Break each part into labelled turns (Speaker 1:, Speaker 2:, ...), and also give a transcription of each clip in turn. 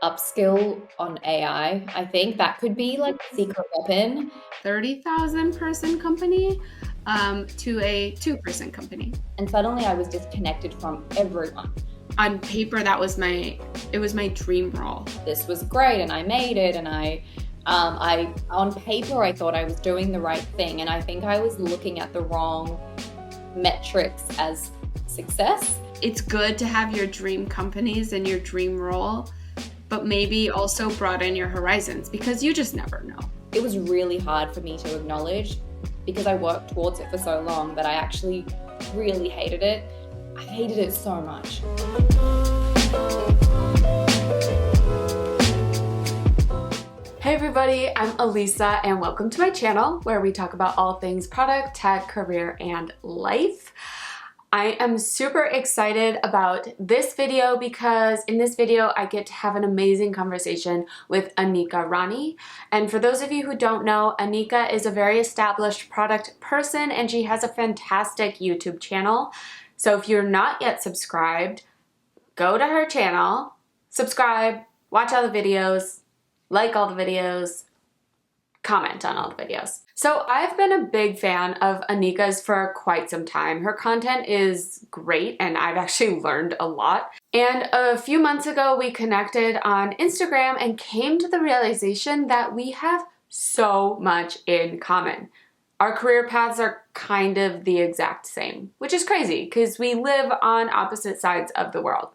Speaker 1: upskill on AI. I think that could be like a secret weapon.
Speaker 2: 30,000 person company to a 2-person company.
Speaker 1: And suddenly I was disconnected from everyone.
Speaker 2: On paper, it was my dream role.
Speaker 1: This was great, and I made it, and I on paper I thought I was doing the right thing, and I think I was looking at the wrong metrics as success.
Speaker 2: It's good to have your dream companies and your dream role, but maybe also broaden your horizons because you just never know.
Speaker 1: It was really hard for me to acknowledge because I worked towards it for so long that I actually really hated it. I hated it so much.
Speaker 2: Hey everybody, I'm Alisa and welcome to my channel where we talk about all things product, tech, career, and life. I am super excited about this video because in this video I get to have an amazing conversation with Anika Rani. And for those of you who don't know, Anika is a very established product person and she has a fantastic YouTube channel. So if you're not yet subscribed, go to her channel, subscribe, watch all the videos, like all the videos, comment on all the videos. So I've been a big fan of Anika's for quite some time. Her content is great and I've actually learned a lot. And a few months ago we connected on Instagram and came to the realization that we have so much in common. Our career paths are kind of the exact same, which is crazy because we live on opposite sides of the world.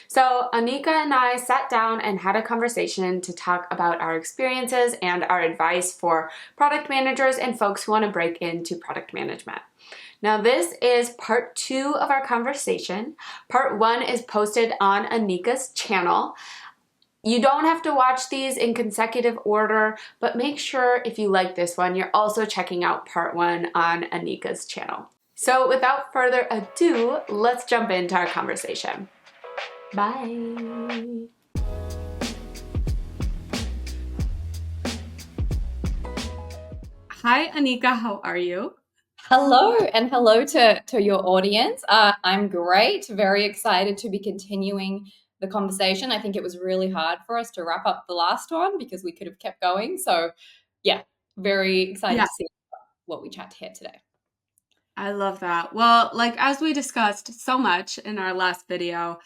Speaker 2: So Anika and I sat down and had a conversation to talk about our experiences and our advice for product managers and folks who want to break into product management. Now this is part 2 of our conversation. Part 1 is posted on Anika's channel. You don't have to watch these in consecutive order, but make sure if you like this one, you're also checking out part 1 on Anika's channel. So without further ado, let's jump into our conversation. Bye. Hi, Anika, how are you?
Speaker 1: Hello, and hello to your audience. I'm great, very excited to be continuing the conversation. I think it was really hard for us to wrap up the last one because we could have kept going. So yeah, very excited to see what we chat here today.
Speaker 2: I love that. Well, like as we discussed so much in our last video,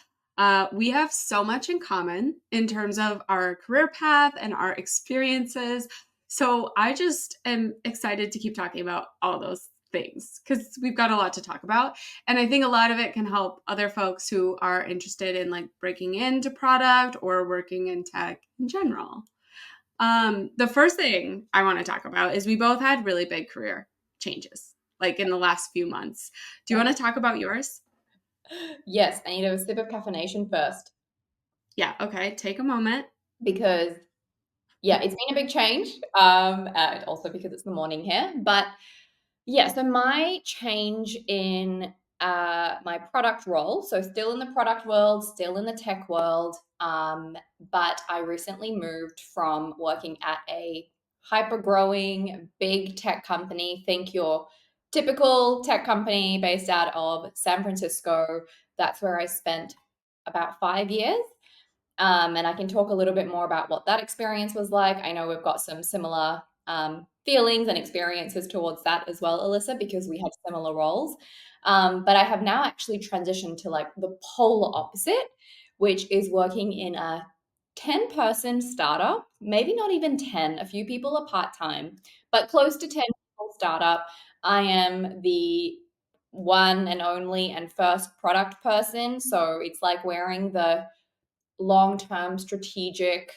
Speaker 2: we have so much in common in terms of our career path and our experiences. So I just am excited to keep talking about all those things because we've got a lot to talk about. And I think a lot of it can help other folks who are interested in like breaking into product or working in tech in general. The first thing I want to talk about is we both had really big career changes, like in the last few months. Do you want to talk about yours?
Speaker 1: Yes, I need a sip of caffeination first.
Speaker 2: Yeah, okay, take a moment.
Speaker 1: Because yeah, it's been a big change. Also because it's the morning here. But yeah, so my change in my product role, so still in the product world, still in the tech world, but I recently moved from working at a hyper growing big tech company. Think your typical tech company based out of San Francisco. That's where I spent about 5 years. And I can talk a little bit more about what that experience was like. I know we've got some similar feelings and experiences towards that as well, Alisa, because we have similar roles. But I have now actually transitioned to like the polar opposite, which is working in a 10-person startup, maybe not even 10, a few people are part-time, but close to 10 people startup. I am the one and only and first product person. So it's like wearing the long-term strategic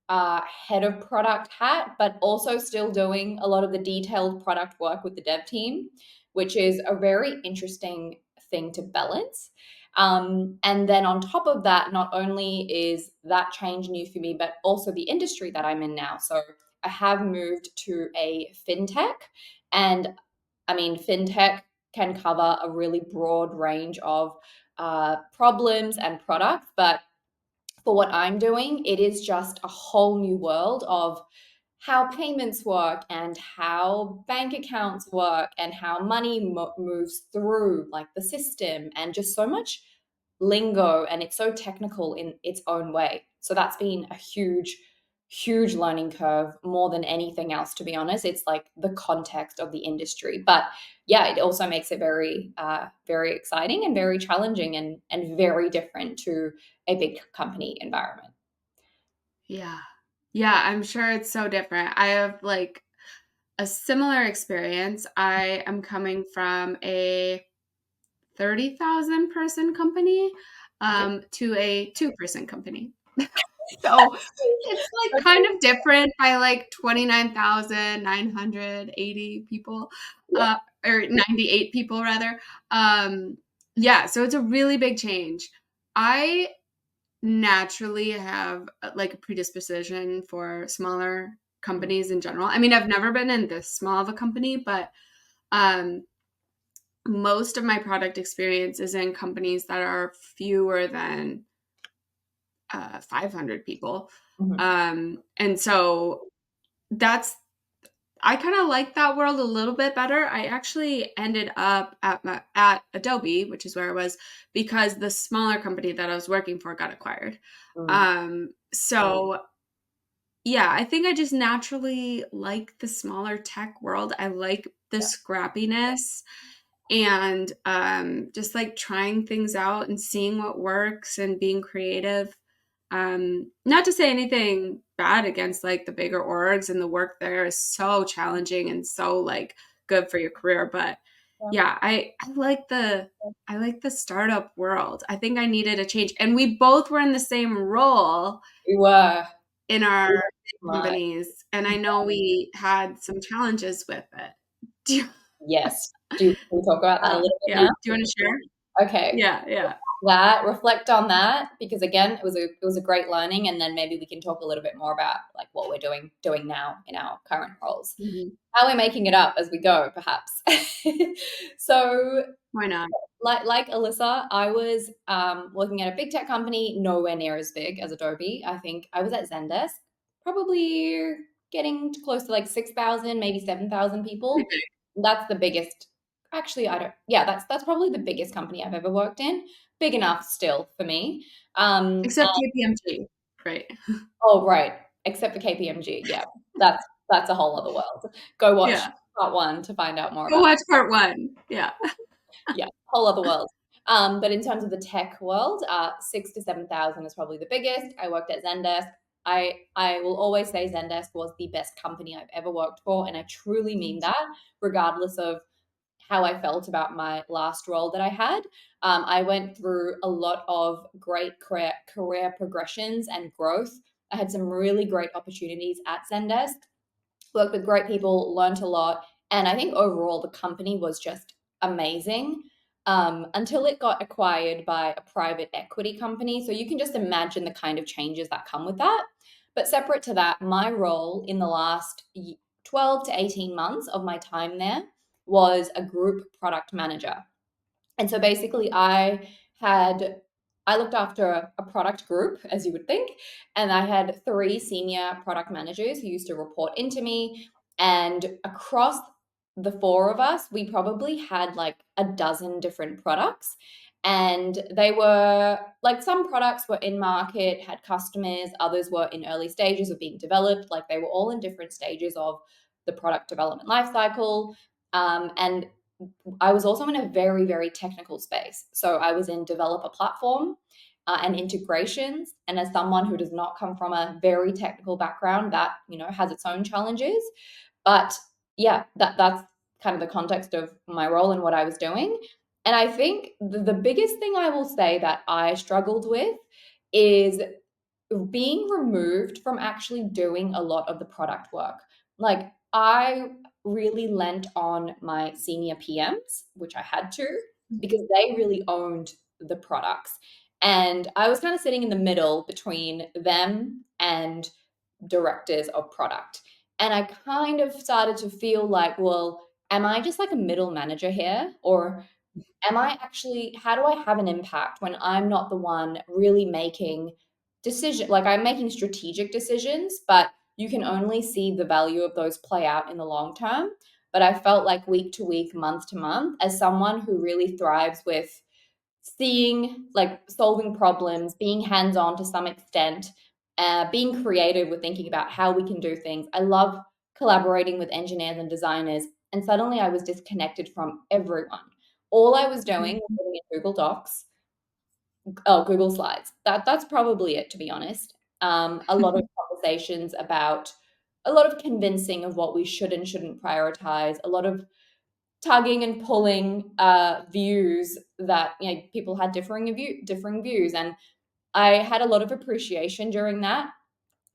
Speaker 1: head of product hat, but also still doing a lot of the detailed product work with the dev team, which is a very interesting thing to balance. And then on top of that, not only is that change new for me, but also the industry that I'm in now. So I have moved to a fintech, and I mean, fintech can cover a really broad range of problems and products, but for what I'm doing, it is just a whole new world of how payments work and how bank accounts work and how money moves through like the system and just so much lingo and it's so technical in its own way. So that's been a huge learning curve more than anything else, to be honest. It's like the context of the industry. But yeah, it also makes it very exciting and very challenging and very different to a big company environment.
Speaker 2: Yeah. Yeah, I'm sure it's so different. I have like a similar experience. I am coming from a 30,000 person company
Speaker 1: Okay.
Speaker 2: to a two-person company. So it's like kind of different by like 29,980 people,
Speaker 1: Yeah.
Speaker 2: or 98 people rather. Um, yeah, so it's a really big change. I naturally have like a predisposition for smaller companies in general. I mean, I've never been in this small of a company, but um, most of my product experience is in companies that are fewer than 500 people.
Speaker 1: Mhm.
Speaker 2: And so that's, I kind of like that world a little bit better. I actually ended up at Adobe, which is where I was, because the smaller company that I was working for got acquired.
Speaker 1: Mm.
Speaker 2: So yeah, I think I just naturally like the smaller tech world. I like the scrappiness and just like trying things out and seeing what works and being creative. Not to say anything bad against like the bigger orgs, and the work there is so challenging and so like good for your career, but
Speaker 1: Yeah.
Speaker 2: yeah, I like the startup world. I think I needed a change, and we both were in the same role
Speaker 1: You were.
Speaker 2: in our
Speaker 1: Right.
Speaker 2: companies, and I know we had some challenges with it. Do you,
Speaker 1: Yes. Can we talk about that a little bit
Speaker 2: yeah.
Speaker 1: now?
Speaker 2: Do you want to share?
Speaker 1: Okay.
Speaker 2: Yeah, yeah.
Speaker 1: That reflect on that because again it was a great learning, and then maybe we can talk a little bit more about like what we're doing now in our current roles,
Speaker 2: Mhm.
Speaker 1: how we're making it up as we go perhaps. So
Speaker 2: Why not?
Speaker 1: like Alyssa, I was working at a big tech company, nowhere near as big as Adobe. I think I was at Zendesk, probably getting close to like 6,000, maybe 7,000
Speaker 2: Pretty
Speaker 1: people.
Speaker 2: big.
Speaker 1: That's the biggest. Actually, I don't. Yeah, that's probably the biggest company I've ever worked in. Big enough still for me.
Speaker 2: Except KPMG, right?
Speaker 1: Oh, right. Except for KPMG. Yeah, that's a whole other world. Go watch
Speaker 2: Yeah.
Speaker 1: part one to find out more
Speaker 2: Go
Speaker 1: about.
Speaker 2: watch part one. Yeah.
Speaker 1: Yeah, whole other world. But in terms of the tech world, 6 to 7,000 is probably the biggest. I worked at Zendesk. I will always say Zendesk was the best company I've ever worked for, and I truly mean that, regardless of how I felt about my last role that I had. I went through a lot of great career progressions and growth. I had some really great opportunities at Zendesk, worked with great people, learned a lot. And I think overall the company was just amazing until it got acquired by a private equity company. So you can just imagine the kind of changes that come with that. But separate to that, my role in the last 12 to 18 months of my time there was a group product manager. And so basically, I looked after a product group, as you would think, and I had three senior product managers who used to report into me. And across the four of us, we probably had like a dozen different products. And they were like some products were in market, had customers, others were in early stages of being developed. Like they were all in different stages of the product development lifecycle. And I was also in a very technical space. So I was in developer platform and integrations. And as someone who does not come from a very technical background, that has its own challenges. But yeah, that's kind of the context of my role and what I was doing. And I think the biggest thing I will say that I struggled with is being removed from actually doing a lot of the product work. Like I really lent on my senior PMs, which I had to, because they really owned the products. And I was kind of sitting in the middle between them and directors of product. And I kind of started to feel like, well, am I just like a middle manager here? Or am I actually, how do I have an impact when I'm not the one really making decision, like I'm making strategic decisions, but you can only see the value of those play out in the long term. But I felt like week to week, month to month, as someone who really thrives with seeing, like, solving problems, being hands on to some extent, being creative with thinking about how we can do things. I love collaborating with engineers and designers. And suddenly I was disconnected from everyone. All I was doing was
Speaker 2: Mhm.
Speaker 1: living in Google Docs, oh, Google Slides. That's probably it, to be honest. A lot of conversations about a lot of convincing of what we should and shouldn't prioritize, a lot of tugging and pulling views that, people had differing views, and I had a lot of appreciation during that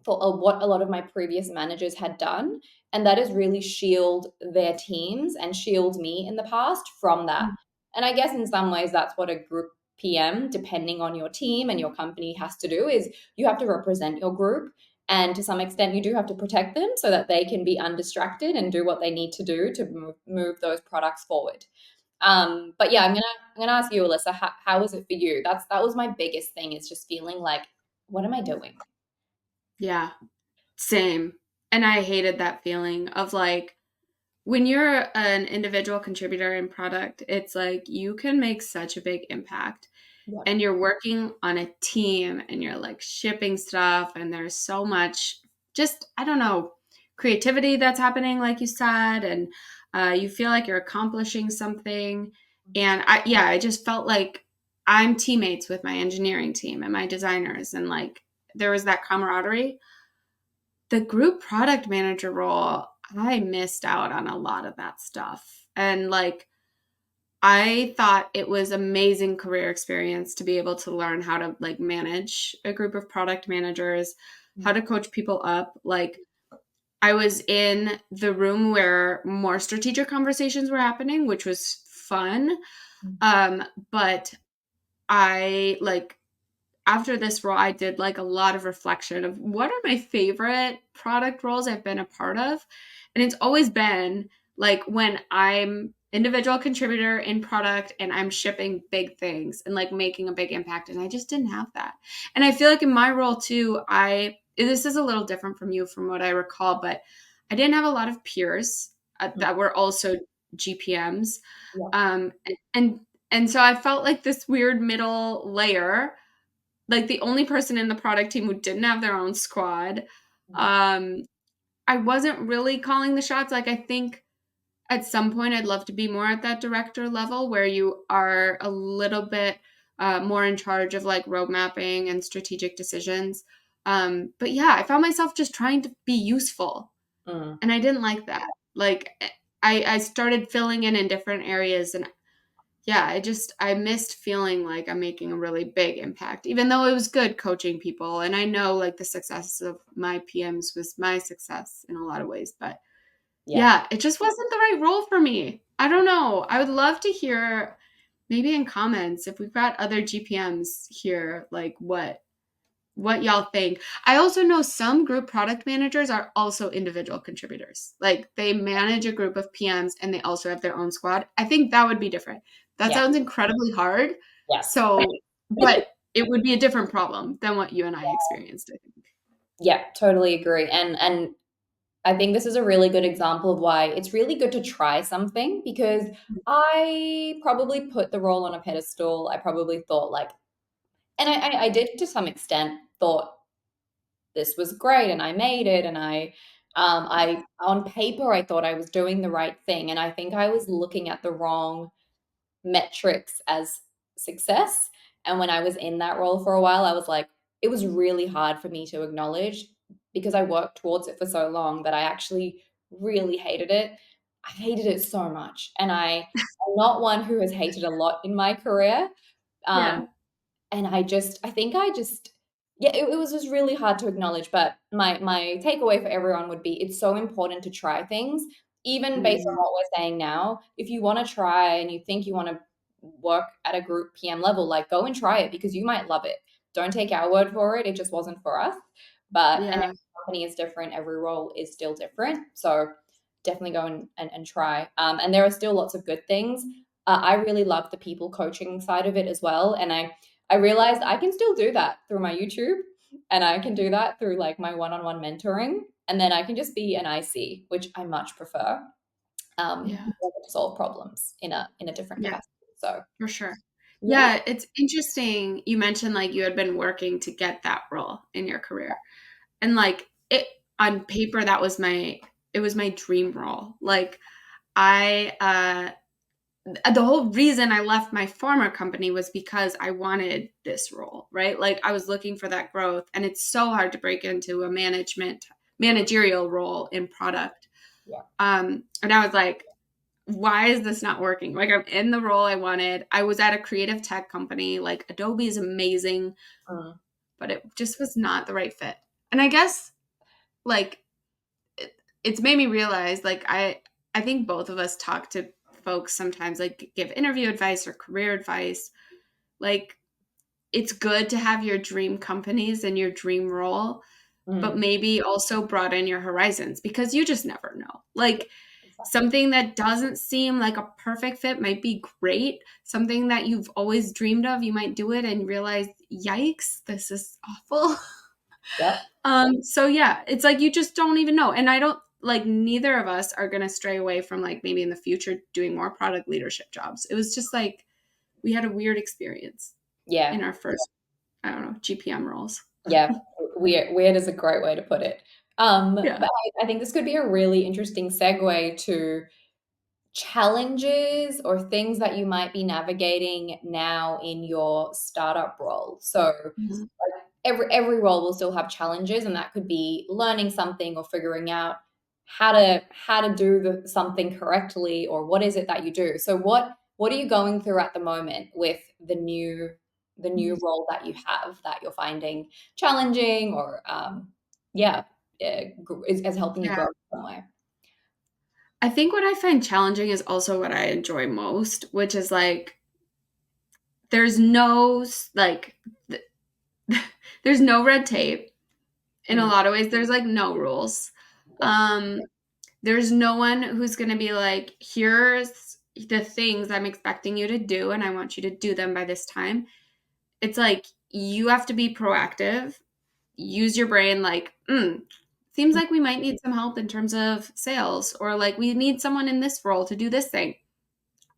Speaker 1: for what a lot of my previous managers had done. And that has really shielded their teams and shielded me in the past from that. And I guess in some ways, that's what a group PM, depending on your team and your company, has to do is you have to represent your group. And to some extent, you do have to protect them so that they can be undistracted and do what they need to do to move those products forward. But yeah, I'm gonna ask you, Alyssa, how was it for you? That was my biggest thing, is just feeling like, what am I doing?
Speaker 2: Yeah, same. And I hated that feeling of like when you're an individual contributor in product, it's like you can make such a big impact
Speaker 1: Yeah.
Speaker 2: and you're working on a team and you're like shipping stuff and there's so much just I don't know creativity that's happening like you said and you feel like you're accomplishing something and I just felt like I'm teammates with my engineering team and my designers and like there was that camaraderie. The group product manager role, I missed out on a lot of that stuff and like I thought it was amazing career experience to be able to learn how to like manage a group of product managers, how to coach people up. Like I was in the room where more strategic conversations were happening, which was fun. Um, but I like after this role, I did like a lot of reflection of what are my favorite product roles I've been a part of. And it's always been like when I'm individual contributor in product and I'm shipping big things and like making a big impact. And I just didn't have that. And I feel like in my role too, this is a little different from you from what I recall, but I didn't have a lot of peers that were also GPMs.
Speaker 1: Yeah.
Speaker 2: Um, and, and so I felt like this weird middle layer like the only person in the product team who didn't have their own squad. Um, I wasn't really calling the shots. Like I think at some point I'd love to be more at that director level where you are a little bit more in charge of like road mapping and strategic decisions. But yeah, I found myself just trying to be useful,
Speaker 1: Mm.
Speaker 2: and I didn't like that. Like I started filling in different areas, and yeah, I missed feeling like I'm making a really big impact, even though it was good coaching people. And I know like the success of my PMs was my success in a lot of ways. But
Speaker 1: Yeah.
Speaker 2: yeah, it just wasn't the right role for me. I don't know. I would love to hear maybe in comments if we've got other GPMs here, like what y'all think. I also know some group product managers are also individual contributors. Like they manage a group of PMs and they also have their own squad. I think that would be different. That
Speaker 1: Yeah.
Speaker 2: sounds incredibly hard.
Speaker 1: Yes.
Speaker 2: So, but it would be a different problem than what you and I experienced, I think.
Speaker 1: Yeah, totally agree. And I think this is a really good example of why it's really good to try something, because I probably put the role on a pedestal. I probably thought like, and I did to some extent thought this was great and I made it, and I on paper I thought I was doing the right thing, and I think I was looking at the wrong metrics as success. And when I was in that role for a while, I was like, it was really hard for me to acknowledge, because I worked towards it for so long, that I actually really hated it. I hated it so much. And I'm not one who has hated a lot in my career. Um,
Speaker 2: Yeah.
Speaker 1: and I think I just, yeah, it was just really hard to acknowledge. But my takeaway for everyone would be, it's so important to try things, even based on
Speaker 2: Mhm.
Speaker 1: what we're saying now. If you want to try and you think you want to work at a group PM level, like, go and try it, because you might love it. Don't take our word for it. It just wasn't for us. And
Speaker 2: Yeah.
Speaker 1: every company is different, every role is still different. So definitely go and try. And there are still lots of good things. I really love the people coaching side of it as well. And I realized I can still do that through my YouTube, and I can do that through like my one-on-one mentoring. And then I can just be an IC, which I much prefer.
Speaker 2: Yeah.
Speaker 1: Because I get to solve problems in a different
Speaker 2: Yeah,
Speaker 1: capacity. So
Speaker 2: for sure.
Speaker 1: Yeah.
Speaker 2: Yeah, it's interesting. You mentioned like you had been working to get that role in your career. And like it on paper that was my it was my dream role. Like I the whole reason I left my former company was because I wanted this role, right? Like I was looking for that growth and it's so hard to break into a managerial role in product.
Speaker 1: Yeah.
Speaker 2: And I was like, why is this not working? Like I'm in the role I wanted. I was at a creative tech company. Like Adobe is amazing,
Speaker 1: Mm,
Speaker 2: but it just was not the right fit. And I guess like it's made me realize like I think both of us talk to folks sometimes like give interview advice or career advice. Like it's good to have your dream companies and your dream role, but
Speaker 1: mm.
Speaker 2: maybe also broaden your horizons because you just never know.
Speaker 1: Yeah,
Speaker 2: Like
Speaker 1: exactly.
Speaker 2: something that doesn't seem like a perfect fit might be great. Something that you've always dreamed of, you might do it and realize, yikes, this is awful.
Speaker 1: Yep.
Speaker 2: So yeah, it's like you just don't even know. And I don't like neither of us are gonna stray away from like maybe in the future doing more product leadership jobs. It was just like we had a weird experience
Speaker 1: Yeah.
Speaker 2: in our first, I don't know, GPM roles.
Speaker 1: Yeah. Weird is a great way to put it.
Speaker 2: Yeah.
Speaker 1: But I think this could be a really interesting segue to challenges or things that you might be navigating now in your startup role. So
Speaker 2: Mhm.
Speaker 1: every role will still have challenges, and that could be learning something or figuring out how to do something correctly, or what is it that you do. So what are you going through at the moment with the new role that you have that you're finding challenging, or yeah, is helping you
Speaker 2: Yeah.
Speaker 1: grow somewhere?
Speaker 2: I think what I find challenging is also what I enjoy most, which is like there's no like th- there's no red tape in a
Speaker 1: Mm,
Speaker 2: lot of ways. There's like no rules.
Speaker 1: yeah.
Speaker 2: There's no one who's going to be like, here's the things I'm expecting you to do, and I want you to do them by this time. It's like you have to be proactive, use your brain, like, seems like we might need some help in terms of sales, or like we need someone in this role to do this thing.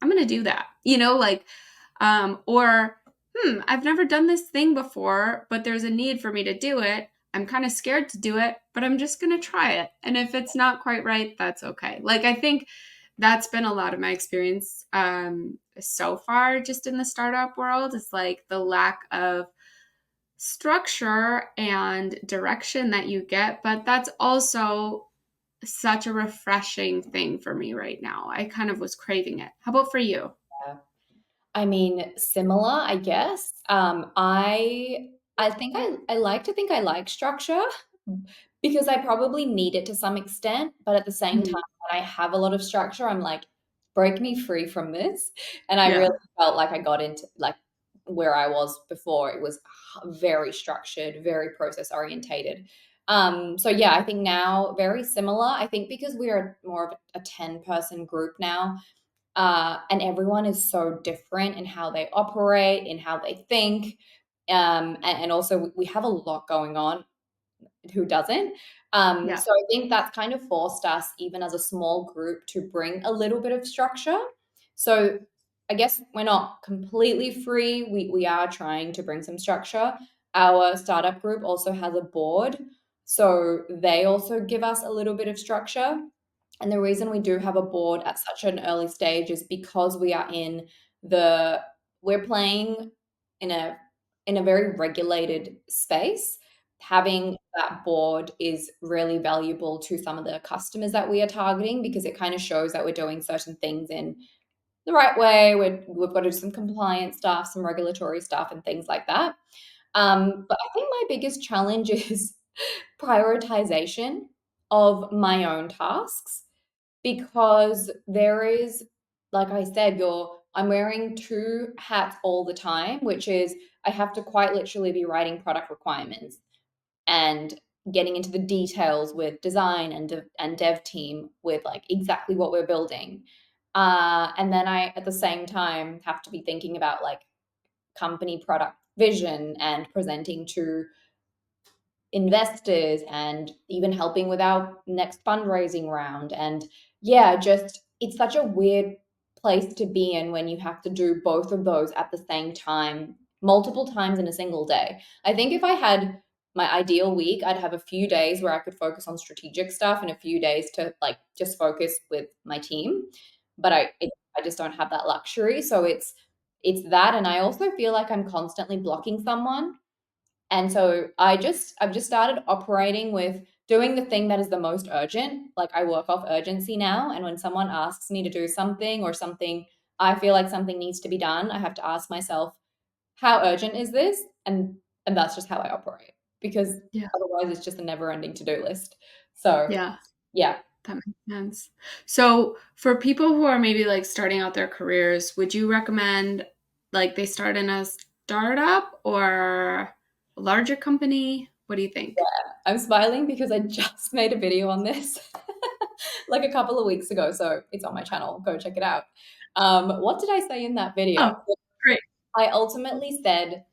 Speaker 2: I'm going to do that, like, or, I've never done this thing before, but there's a need for me to do it. I'm kind of scared to do it, but I'm just going to try it. And if it's not quite right, that's okay. Like, I think that's been a lot of my experience so far, just in the startup world, is like the lack of structure and direction that you get. But that's also such a refreshing thing for me right now. I kind of was craving it. How about for you?
Speaker 1: Yeah. I mean, similar, I guess. I think I like to think I like structure because I probably need it to some extent, but at the same
Speaker 2: Mhm.
Speaker 1: time, when I have a lot of structure, I'm like, break me free from this. And I really
Speaker 2: Yeah.
Speaker 1: felt like I got into like where I was before. It was very structured, very process orientated. So yeah, I think now very similar. I think because we're more of a 10-person group now, and everyone is so different in how they operate, in how they think, and also we have a lot going on. Who doesn't?
Speaker 2: Yeah.
Speaker 1: So I think that's kind of forced us, even as a small group, to bring a little bit of structure. So I guess we're not completely free. We are trying to bring some structure. Our startup group also has a board, so they also give us a little bit of structure. And the reason we do have a board at such an early stage is because the we're playing in a very regulated space. Having that board is really valuable to some of the customers that we are targeting, because it kind of shows that we're doing certain things in the right way. We've got to do some compliance stuff, some regulatory stuff, and things like that. But I think my biggest challenge is prioritization of my own tasks, because there is, like I said, I'm wearing two hats all the time, which is I have to quite literally be writing product requirements and getting into the details with design and dev team with like exactly what we're building. And then I, at the same time, have to be thinking about like company product vision and presenting to investors and even helping with our next fundraising round. And yeah, just it's such a weird place to be in when you have to do both of those at the same time, multiple times in a single day. I think if I had my ideal week, I'd have a few days where I could focus on strategic stuff and a few days to like just focus with my team. But I just don't have that luxury. So it's that, and I also feel like I'm constantly blocking someone. And so I've just started operating with doing the thing that is the most urgent. Like I work off urgency now, and when someone asks me to do something or something I feel like something needs to be done, I have to ask myself, how urgent is this? And that's just how I operate because
Speaker 2: Yeah.
Speaker 1: otherwise it's just a never-ending to-do list. So,
Speaker 2: Yeah.
Speaker 1: yeah.
Speaker 2: That makes sense. So, for people who are maybe like starting out their careers, would you recommend like they start in a startup or a larger company? What do you think?
Speaker 1: I'm smiling because I just made a video on this like a couple of weeks ago, so it's on my channel. Go check it out. What did I say in that video?
Speaker 2: Oh, great.
Speaker 1: I ultimately said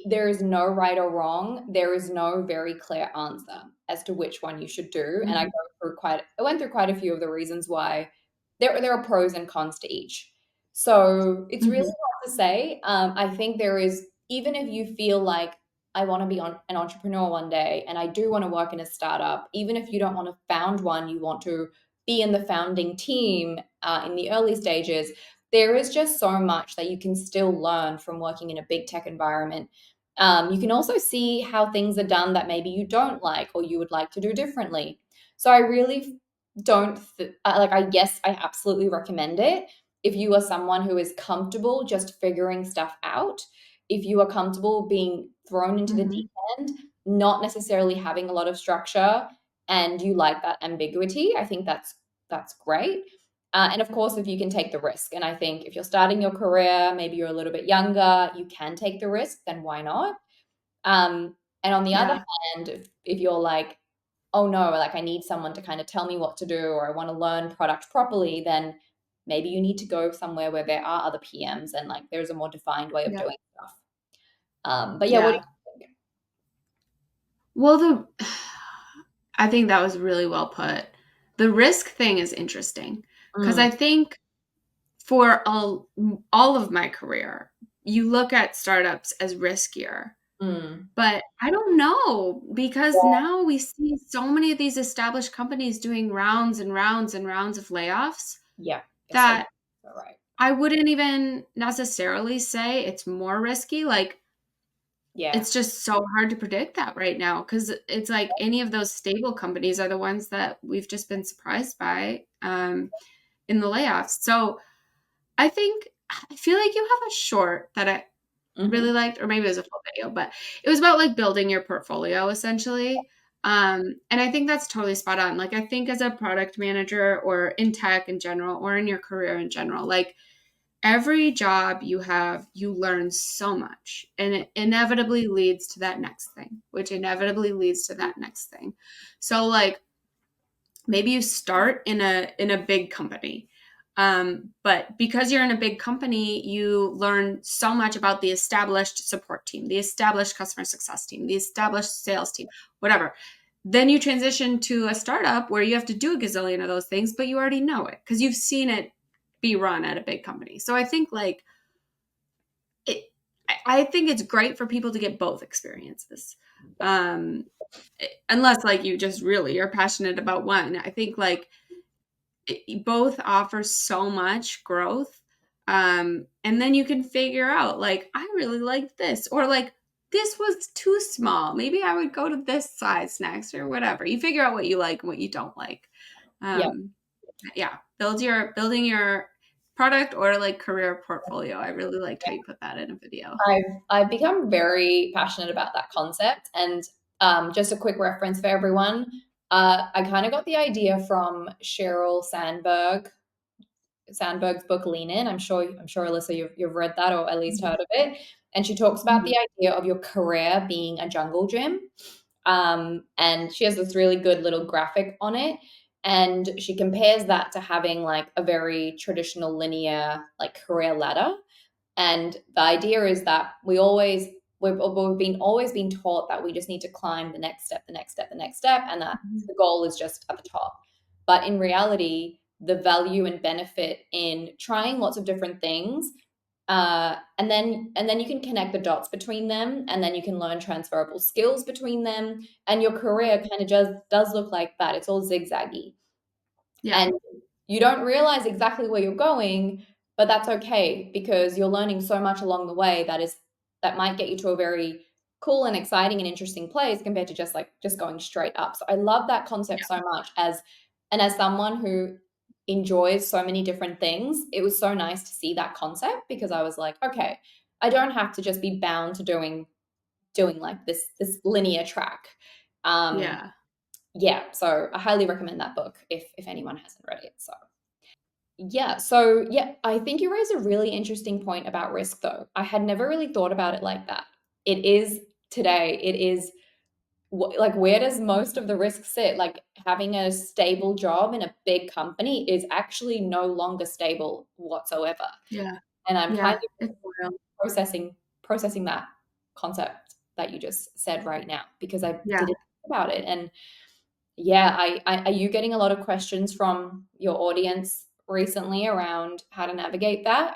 Speaker 1: there is no right or wrong. There is no very clear answer as to which one you should do. And
Speaker 2: Mhm.
Speaker 1: I went through quite a few of the reasons why there are pros and cons to each. So it's really
Speaker 2: Mhm.
Speaker 1: hard to say. I think there is, even if you feel like I want to be an entrepreneur one day and I do want to work in a startup, even if you don't want to found one, you want to be in the founding team in the early stages, there is just so much that you can still learn from working in a big tech environment. You can also see how things are done that maybe you don't like or you would like to do differently. So I really don't like, I guess I absolutely recommend it if you are someone who is comfortable just figuring stuff out, if you are comfortable being thrown into the
Speaker 2: Mhm.
Speaker 1: deep end, not necessarily having a lot of structure, and you like that ambiguity. I think that's great. And of course, if you can take the risk. And I think if you're starting your career, maybe you're a little bit younger, you can take the risk, then why not? And on the other
Speaker 2: Yeah.
Speaker 1: hand, if you're like, oh no, like I need someone to kind of tell me what to do, or I want to learn product properly, then maybe you need to go somewhere where there are other PMs and like there's a more defined way of
Speaker 2: Yeah.
Speaker 1: doing stuff. But yeah, what do
Speaker 2: Yeah. Well, the I think that was really well put. The risk thing is interesting
Speaker 1: you
Speaker 2: because I think for all of my career, you look at startups as riskier.
Speaker 1: Mm.
Speaker 2: But I don't know because
Speaker 1: Yeah,
Speaker 2: now we see so many of these established companies doing rounds and rounds and rounds of layoffs
Speaker 1: yeah, you're so,
Speaker 2: that
Speaker 1: so right.
Speaker 2: I wouldn't even necessarily say it's more risky. Like,
Speaker 1: Yeah,
Speaker 2: it's just so hard to predict that right now because it's like any of those stable companies are the ones that we've just been surprised by in the layoffs. So I feel like you have a short that I really
Speaker 1: hmm,
Speaker 2: liked, or maybe it was a full video, but it was about like building your portfolio essentially. And I think that's totally spot on. Like, I think as a product manager or in tech in general, or in your career in general, like every job you have, you learn so much, and it inevitably leads to that next thing, which inevitably leads to that next thing. So, like, maybe you start in a big company, but because you're in a big company, you learn so much about the established support team, the established customer success team, the established sales team, whatever. Then you transition to a startup where you have to do a gazillion of those things, but you already know it because you've seen it be run at a big company. So I think like it, I think it's great for people to get both experiences. Um, unless like you just really are passionate about one. I think like both offer so much growth. And then you can figure out like I really like this, or like this was too small, maybe I would go to this size next, or whatever. You figure out what you like and what you don't like.
Speaker 1: yeah.
Speaker 2: um yeah, building your product or like career portfolio. I really liked how you put that in a video.
Speaker 1: I've become very passionate about that concept. And just a quick reference for everyone. I kind of got the idea from Sheryl Sandberg's book Lean In. I'm sure Alyssa, you've read that or at least
Speaker 2: Mhm.
Speaker 1: heard of it. And she talks about
Speaker 2: Mhm.
Speaker 1: the idea of your career being a jungle gym. And she has this really good little graphic on it. And she compares that to having like a very traditional linear like career ladder. And the idea is that we've been always been taught that we just need to climb the next step, the next step, the next step, and that
Speaker 2: Mhm.
Speaker 1: the goal is just at the top. But in reality, the value and benefit in trying lots of different things, and then you can connect the dots between them, and then you can learn transferable skills between them, and your career kind of just does look like that. It's all zigzaggy,
Speaker 2: Yeah.
Speaker 1: and you don't realize exactly where you're going, but that's okay because you're learning so much along the way that might get you to a very cool and exciting and interesting place compared to just going straight up. So I love that concept so much, as someone who enjoys so many different things, it was so nice to see that concept because I was like, okay, I don't have to just be bound to doing like this linear track. Um,
Speaker 2: Yeah.
Speaker 1: yeah, so I highly recommend that book if anyone hasn't read it. So I think you raise a really interesting point about risk though. I had never really thought about it like that. It is today, it is like where does most of the risk sit? Like having a stable job in a big company is actually no longer stable whatsoever.
Speaker 2: Yeah.
Speaker 1: And I'm kind
Speaker 2: Yeah.
Speaker 1: of
Speaker 2: It's wild.
Speaker 1: processing that concept that you just said right now because I
Speaker 2: Yeah.
Speaker 1: didn't think about it. And yeah, are you getting a lot of questions from your audience recently around how to navigate that?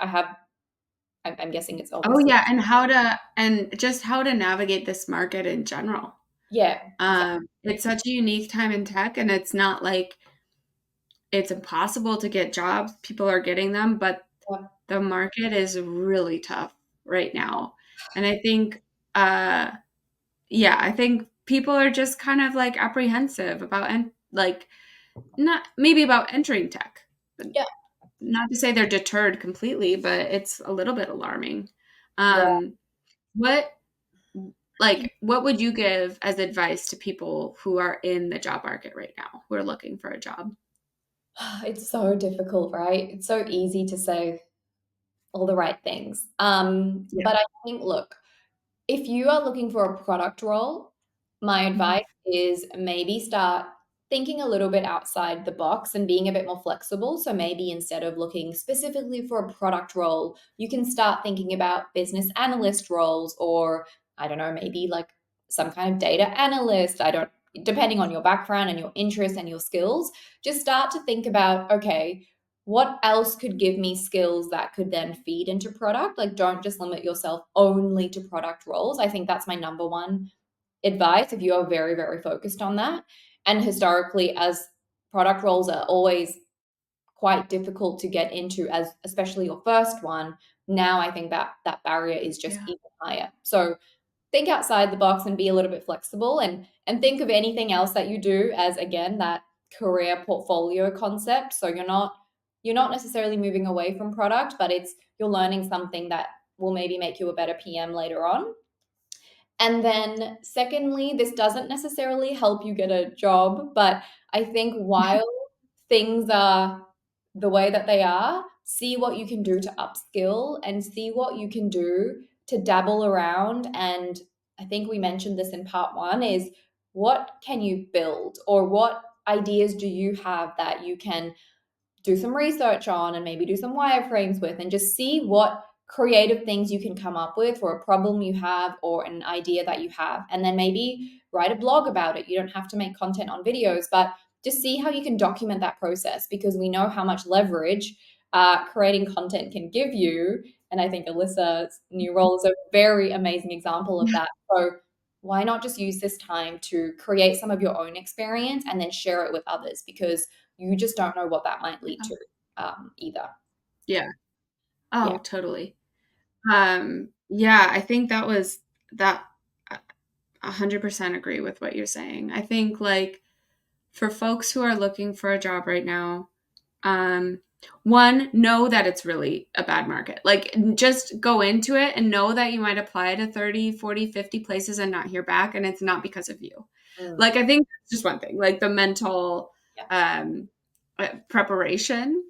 Speaker 1: I'm guessing it's
Speaker 2: Oh
Speaker 1: obviously,
Speaker 2: yeah. And just how to navigate this market in general.
Speaker 1: yeah, exactly.
Speaker 2: It's such a unique time in tech, and it's not like it's impossible to get jobs. People are getting them, but the market is really tough right now. And I think, uh, yeah, I think people are just kind of like apprehensive about and like not maybe about entering tech. But
Speaker 1: Yeah,
Speaker 2: not to say they're deterred completely, but it's a little bit alarming.
Speaker 1: yeah.
Speaker 2: Um, what what would you give as advice to people who are in the job market right now, who are looking for a job?
Speaker 1: It's so difficult, right? It's so easy to say all the right things.
Speaker 2: Yeah.
Speaker 1: But I think, look, if you are looking for a product role, my
Speaker 2: Mhm.
Speaker 1: advice is maybe start thinking a little bit outside the box and being a bit more flexible. So maybe instead of looking specifically for a product role, you can start thinking about business analyst roles, or I don't know, maybe like some kind of data analyst. I don't, depending on your background and your interests and your skills, just start to think about, okay, what else could give me skills that could then feed into product? Like, don't just limit yourself only to product roles. I think that's my number one advice if you are very, very focused on that. And historically, as product roles are always quite difficult to get into, as especially your first one, now I think that that barrier is just
Speaker 2: Yeah.
Speaker 1: even higher. So think outside the box and be a little bit flexible, and think of anything else that you do as, again, that career portfolio concept. So you're not necessarily moving away from product, but it's you're learning something that will maybe make you a better PM later on. And then secondly, this doesn't necessarily help you get a job, but I think while things are the way that they are, see what you can do to upskill and see what you can do to dabble around. And I think we mentioned this in part one, is what can you build, or what ideas do you have that you can do some research on and maybe do some wireframes with, and just see what creative things you can come up with for a problem you have or an idea that you have. And then maybe write a blog about it. You don't have to make content on videos, but just see how you can document that process, because we know how much leverage creating content can give you. And I think Alyssa's new role is a very amazing example of
Speaker 2: Yeah.
Speaker 1: that. So why not just use this time to create some of your own experience and then share it with others, because you just don't know what that might lead to, either.
Speaker 2: Yeah.
Speaker 1: Yeah.
Speaker 2: Oh, totally. Yeah, I think that 100% agree with what you're saying. I think like for folks who are looking for a job right now, um, one, know that it's really a bad market. Like just go into it and know that you might apply to 30, 40, 50 places and not hear back, and it's not because of you.
Speaker 1: Mm.
Speaker 2: Like I think that's just one thing, like the mental
Speaker 1: Yeah.
Speaker 2: um preparation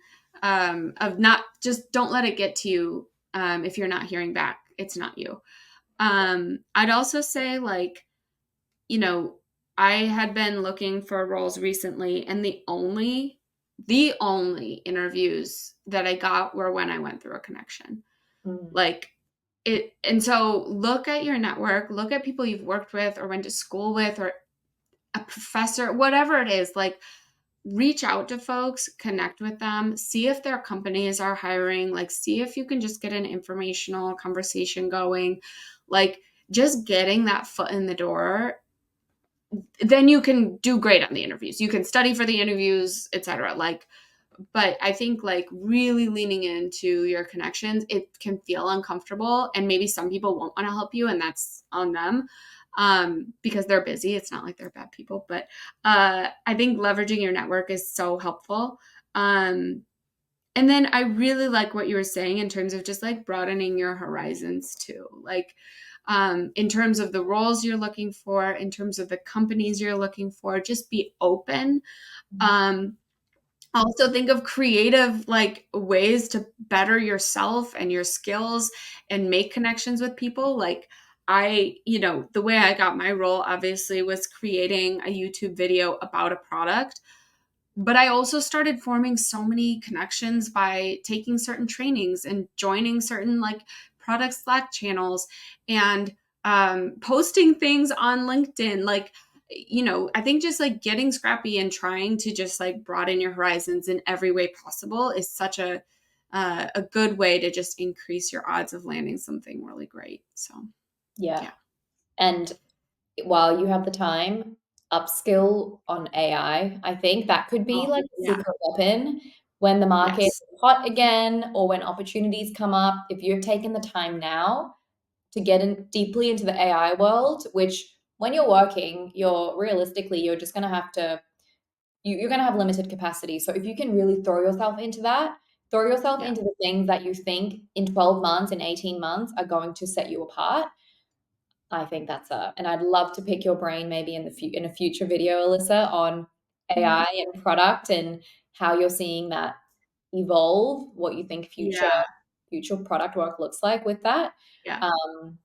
Speaker 2: of not just don't let it get to you if you're not hearing back, it's not you. I'd also say like, you know, I had been looking for roles recently, and the only interviews that I got were when I went through a connection.
Speaker 1: Mm.
Speaker 2: Like it, and so look at your network, look at people you've worked with or went to school with or a professor, whatever it is, like reach out to folks, connect with them, see if their companies are hiring, like see if you can just get an informational conversation going, like just getting that foot in the door. Then you can do great on the interviews. You can study for the interviews, etc. Like, but I think like really leaning into your connections, it can feel uncomfortable, and maybe some people won't want to help you, and that's on them, because they're busy. It's not like they're bad people, but I think leveraging your network is so helpful. And then I really like what you were saying in terms of just like broadening your horizons too. Like, in terms of the roles you're looking for, in terms of the companies you're looking for, just be open. Um, also think of creative like ways to better yourself and your skills and make connections with people. Like the way I got my role obviously was creating a YouTube video about a product, but I also started forming so many connections by taking certain trainings and joining certain like product Slack channels and posting things on LinkedIn. Like, I think just like getting scrappy and trying to just like broaden your horizons in every way possible is such a good way to just increase your odds of landing something really great. So,
Speaker 1: Yeah.
Speaker 2: yeah.
Speaker 1: And while you have the time, upskill on AI. I think that could be
Speaker 2: Oh,
Speaker 1: like a
Speaker 2: yeah.
Speaker 1: secret weapon when the market
Speaker 2: Yes.
Speaker 1: is hot again or when opportunities come up. If you've taken the time now to get in deeply into the AI world, which when you're working, you're just going to have to, you're going to have limited capacity. So if you can really throw yourself into that, throw yourself
Speaker 2: Yeah.
Speaker 1: into the things that you think in 12 months, in 18 months are going to set you apart. I think and I'd love to pick your brain maybe in a future video, Alyssa, on AI and product and how you're seeing that evolve, what you think
Speaker 2: Yeah.
Speaker 1: future product work looks like with that.
Speaker 2: Yeah.
Speaker 1: Um,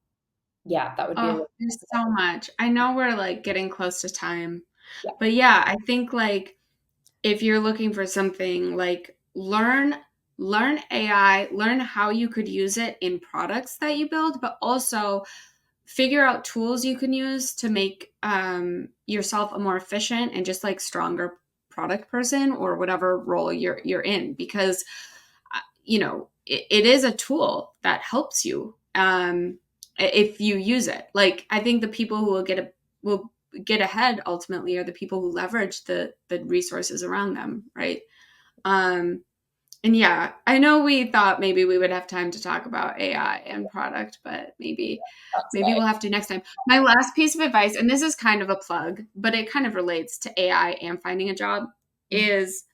Speaker 1: yeah, that would be a
Speaker 2: Oh,
Speaker 1: really
Speaker 2: there's so much. I know we're like getting close to time,
Speaker 1: yeah.
Speaker 2: but yeah, I think like if you're looking for something like learn AI, learn how you could use it in products that you build, but also figure out tools you can use to make yourself a more efficient and just like stronger product person or whatever role you're in, because it is a tool that helps you, if you use it. Like I think the people who will get ahead ultimately are the people who leverage the resources around them, right? um and yeah, I know we thought maybe we would have time to talk about AI and product, but
Speaker 1: That's
Speaker 2: maybe
Speaker 1: right.
Speaker 2: we'll have to next time. My last piece of advice, and this is kind of a plug, but it kind of relates to AI and finding a job,
Speaker 1: Mhm.
Speaker 2: is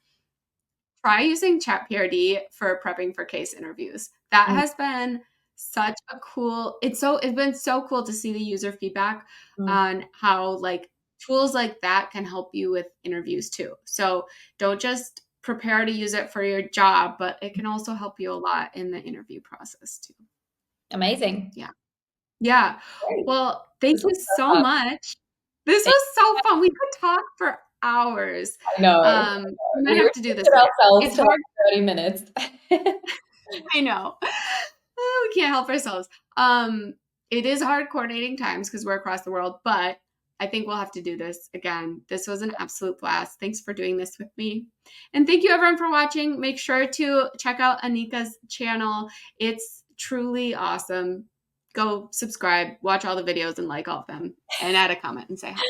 Speaker 2: try using ChatPRD for prepping for case interviews. That
Speaker 1: Mm,
Speaker 2: has been such a cool, it's been so cool to see the user feedback
Speaker 1: mm.
Speaker 2: on how like tools like that can help you with interviews too. So don't just prepare to use it for your job, but it can also help you a lot in the interview process too.
Speaker 1: Amazing.
Speaker 2: Yeah. Yeah.
Speaker 1: Great.
Speaker 2: Well, thank
Speaker 1: This
Speaker 2: you
Speaker 1: was so
Speaker 2: so
Speaker 1: fun.
Speaker 2: much. This
Speaker 1: Thank-
Speaker 2: was so fun. We could talk for hours.
Speaker 1: I know.
Speaker 2: We might
Speaker 1: We
Speaker 2: have to do this
Speaker 1: restricted
Speaker 2: again.
Speaker 1: ourselves
Speaker 2: It's
Speaker 1: to like
Speaker 2: hard.
Speaker 1: 30 minutes.
Speaker 2: I know. We can't help ourselves. It is hard coordinating times because we're across the world, but I think we'll have to do this again. This was an absolute blast. Thanks for doing this with me. And thank you everyone for watching. Make sure to check out Anika's channel. It's truly awesome. Go subscribe, watch all the videos and like all of them, and add a comment and say hi.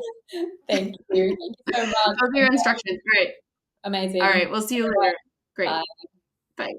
Speaker 1: Thank you. Thank you so much.
Speaker 2: Those are your instructions. All right. All
Speaker 1: Amazing.
Speaker 2: right. We'll see you later. Great.
Speaker 1: Bye.
Speaker 2: Bye.